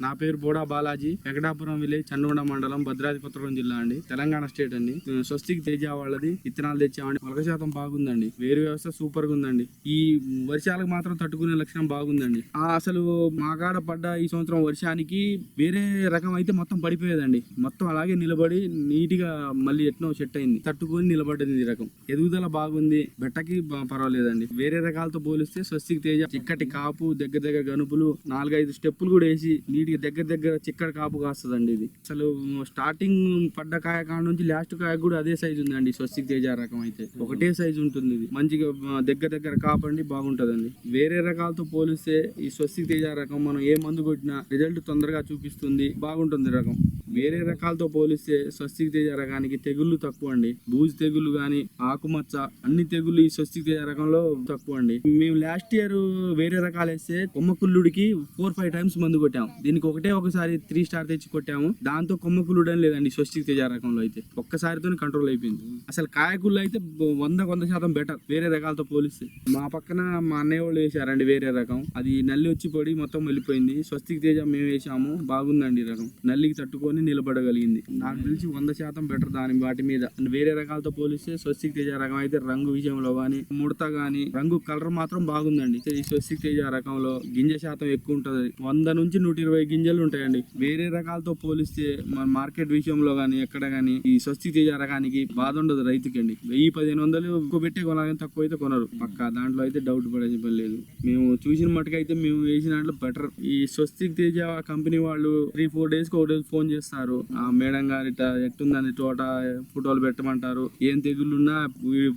నా పేరు బోడా బాలాజీ, వెంకటాపురం విలేజ్, చండగొండ మండలం, భద్రాద్రి కొత్తగూడెం జిల్లా అండి, తెలంగాణ స్టేట్ అండి. స్వస్తిక్ తేజ వాళ్ళది విత్తనాలు తెచ్చామండి. మొలక శాతం బాగుందండి. వేరు వ్యవస్థ సూపర్ గా ఉందండి. ఈ వర్షాలకు మాత్రం తట్టుకునే లక్షణం బాగుందండి. అసలు మా కాడ పడ్డ ఈ సంవత్సరం వర్షానికి వేరే రకం అయితే మొత్తం పడిపోయేదండి. మొత్తం అలాగే నిలబడి నీట్ గా మళ్ళీ ఎట్నో సెట్ అయింది, తట్టుకొని నిలబడ్డది. ఈ రకం ఎదుగుదల బాగుంది, బెట్టకి పర్వాలేదండి. వేరే రకాలతో పోలిస్తే స్వస్తిక్ తేజ చిక్కటి కాపు, దగ్గర గనుపులు, 4-5 స్టెప్పులు కూడా వేసి నీట్ గా దగ్గర చిక్కటి కాపు కాస్తుందండి. ఇది అసలు స్టార్టింగ్ పడ్డ కాయ కాడ నుంచి లాస్ట్ కాయ కూడా అదే సైజు ఉందండి. స్వస్తిక్ తేజ రకం అయితే ఒకటే సైజు ఉంటుంది. ఇది మంచిగా దగ్గర కాపు అండి, బాగుంటదండి. వేరే రకాలతో పోలిస్తే ఈ స్వస్తిక్ తేజ రకం మనం ఏ మందు కొట్టినా రిజల్ట్ తొందరగా చూపిస్తుంది, బాగుంటుంది రకం. వేరే రకాలతో పోలిస్తే స్వస్తిక్ తేజ రకానికి తెగుళ్ళు తక్కువ అండి. బూజు తెగుళ్ళు గాని, ఆకుమచ్చ, అన్ని తెగుళ్ళు ఈ స్వస్తిక్ తేజ రకంలో తక్కువ అండి. మేము లాస్ట్ ఇయర్ వేరే రకాలు వేస్తే కొమ్మకుల్లుడికి 4-5 టైమ్స్ మందు కొట్టాము. దీనికి ఒకసారి 3 స్టార్ తెచ్చి కొట్టాము. దాంతో కొమ్మకుల్లుడు అని లేదండి స్వస్తిక్ తేజ రకంలో అయితే ఒక్కసారితో కంట్రోల్ అయిపోయింది. అసలు కాయకుళ్ళు అయితే 100% బెటర్ వేరే రకాలతో పోలిస్తే. మా పక్కన మా అన్నయ్య వాళ్ళు వేసారండి వేరే రకం, అది నల్లి వచ్చి పడి మొత్తం వెళ్ళిపోయింది. స్వస్తిక్ తేజ మేము వేసాము, బాగుందండి రకం. నల్లికి తట్టుకొని నిలబడగలిగింది. నాకు తెలిసి 100% బెటర్ వాటి మీద. వేరే రకాలతో పోలిస్తే స్వస్తిక్ తేజ రకం అయితే రంగు విషయంలో గానీ, ముడత గానీ, రంగు కలర్ మాత్రం బాగుందండి. ఈ స్వస్తిక్ తేజ రకంలో గింజ శాతం ఎక్కువ ఉంటది. 100 నుంచి 120 గింజలు ఉంటాయండి. వేరే రకాలతో పోలిస్తే మన మార్కెట్ విషయంలో గానీ ఎక్కడ గానీ ఈ స్వస్తిక్ తేజ రకానికి బాధ ఉండదు రైతుకి అండి. 1000-1500 ఎక్కువ పెట్టి కొనాలని, తక్కువ అయితే కొనరు పక్క. దాంట్లో అయితే డౌట్ పడే లేదు. మేము చూసిన మట్టుకైతే మేము వేసిన దాంట్లో బెటర్. ఈ స్వస్తిక్ తేజ కంపెనీ వాళ్ళు 3-4 డేస్ కి ఒక రోజు ఫోన్ చేస్తారు. ఆ మేడం గారి ఎట్టుందని తోట ఫోటోలు పెట్టమంటారు. ఏం తెగుళ్ళున్నా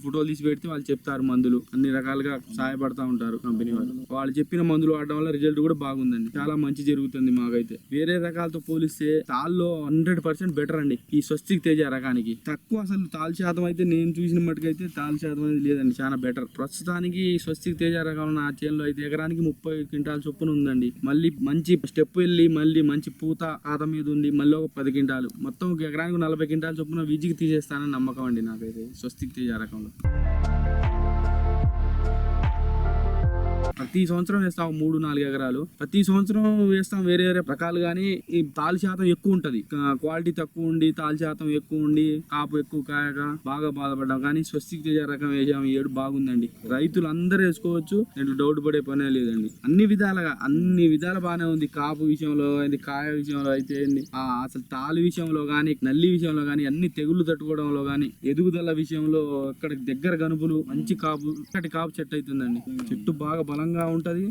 ఫోటోలు తీసి పెడితే వాళ్ళు చెప్తారు. మందులు అన్ని రకాలుగా సహాయపడతా ఉంటారు కంపెనీ వాళ్ళు. వాళ్ళు చెప్పిన మందులు వాడడం వల్ల రిజల్ట్ కూడా బాగుందండి. చాలా మంచి జరుగుతుంది మాకైతే. వేరే రకాలతో పోలిస్తే తాళ్ళలో 100% బెటర్ అండి ఈ స్వస్తిక్ తేజ రకానికి. తక్కువ అసలు తాళ శాతం అయితే నేను చూసిన మట్టుకైతే తాళ శాతం అనేది లేదండి, చాలా బెటర్. ప్రస్తుతానికి స్వస్తిక్ తేజ రకం నా చేనులో అయితే ఎకరానికి 30 క్వింటాల చొప్పున ఉందండి. మళ్ళీ మంచి స్టెప్ వెళ్ళి మళ్ళీ మంచి పూత ఆత మీద ఉంది, మళ్ళీ ఒక 10 క్వింటాలు, మొత్తం ఒక ఎకరానికి 40 క్వింటాల చొప్పున విజికి తీసేస్తానని నమ్మకం అండి నాకైతే స్వస్తిక్ తేజ రకంలో. ప్రతి సంవత్సరం వేస్తాం 3-4 ఎకరాలు. ప్రతి సంవత్సరం వేస్తాం వేరే రకాలు. కానీ ఈ తాళి శాతం ఎక్కువ ఉంటది, క్వాలిటీ తక్కువ ఉండి తాళి శాతం ఎక్కువ ఉండి కాపు ఎక్కువ కాయక బాగా బాధపడ్డాం. కానీ స్వస్తిక్ తేజ రకం వేసాము, ఏడు బాగుందండి. రైతులు అందరూ వేసుకోవచ్చు, నేను డౌట్ పడే పనే లేదండి. అన్ని విధాలు బాగానే ఉంది. కాపు విషయంలో అయింది, కాయ విషయంలో అయితే అసలు తాళి విషయంలో గానీ, నల్లి విషయంలో గానీ, అన్ని తెగుళ్ళు తట్టుకోవడంలో గానీ, ఎదుగుదల విషయంలో ఇక్కడ దగ్గర గనుపులు, మంచి కాపు, ఇక్కడి కాపు చెట్టు అవుతుందండి. చెట్టు బాగా బలంగా ఉంటది.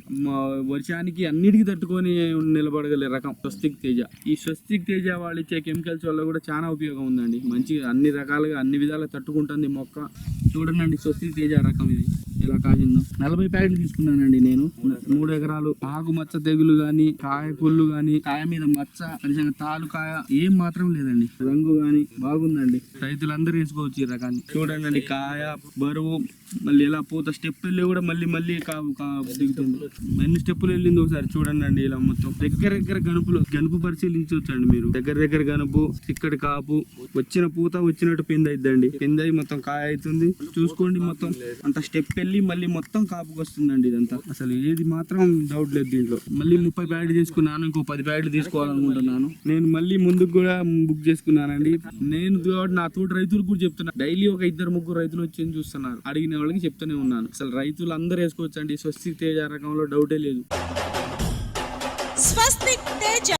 వర్షానికి అన్నిటికీ తట్టుకొని నిలబడగలే రకం స్వస్తిక్ తేజ. ఈ స్వస్తిక్ తేజ వాళ్ళు ఇచ్చే కెమికల్స్ వల్ల కూడా చాలా ఉపయోగం ఉందండి. మంచి అన్ని రకాలుగా అన్ని విధాలుగా తట్టుకుంటుంది మొక్క. చూడండి స్వస్తిక్ తేజ రకం ఇది ఎలా కాసిందో. 40 ప్యాకెట్లు తీసుకున్నానండి నేను. 3 ఎకరాలు. ఆకు మచ్చ తెగులు గాని, కాయ కుళ్ళు గాని, కాయ మీద మచ్చ, నిజంగా తాలు కాయ ఏం మాత్రం లేదండి. రంగు గాని బాగుందండి. రైతులందరూ వేసుకోవచ్చు ఈ రకాన్ని. చూడండి కాయ బరువు, మళ్ళీ ఎలా పూత స్టెప్ వెళ్ళి కూడా మళ్ళీ దిగుతుంది. ఎన్ని స్టెప్పులు వెళ్ళింది ఒకసారి చూడండి. ఇలా మొత్తం దగ్గర గనుపు పరిశీలించవచ్చండి మీరు. దగ్గర గనుపు, చిక్కటి కాపు, వచ్చిన పూత వచ్చినట్టు పిండి అయిద్దండి. పిండి అయి మొత్తం కాయ అవుతుంది. చూసుకోండి మొత్తం అంత స్టెప్ వెళ్ళి మళ్ళీ మొత్తం కాపుకి వస్తుందండి. ఇదంతా అసలు ఏది మాత్రం డౌట్ లేదు దీంట్లో. మళ్ళీ 30 ప్యాకెట్లు తీసుకున్నాను, ఇంకో 10 ప్యాకెట్లు తీసుకోవాలనుకుంటున్నాను. నేను మళ్ళీ ముందుకు కూడా బుక్ చేసుకున్నానండి. నేను నా తోటి రైతులకు కూడా చెప్తున్నా, డైలీ ఒక 2-3 రైతులు వచ్చి చూస్తున్నారు. అడిగిన వాళ్ళకి చెప్తూనే ఉన్నాను. అసలు రైతులు అందరూ వేసుకోవచ్చు అండి స్వస్తిక్ తేజ రకంలో, డౌటే లేదు.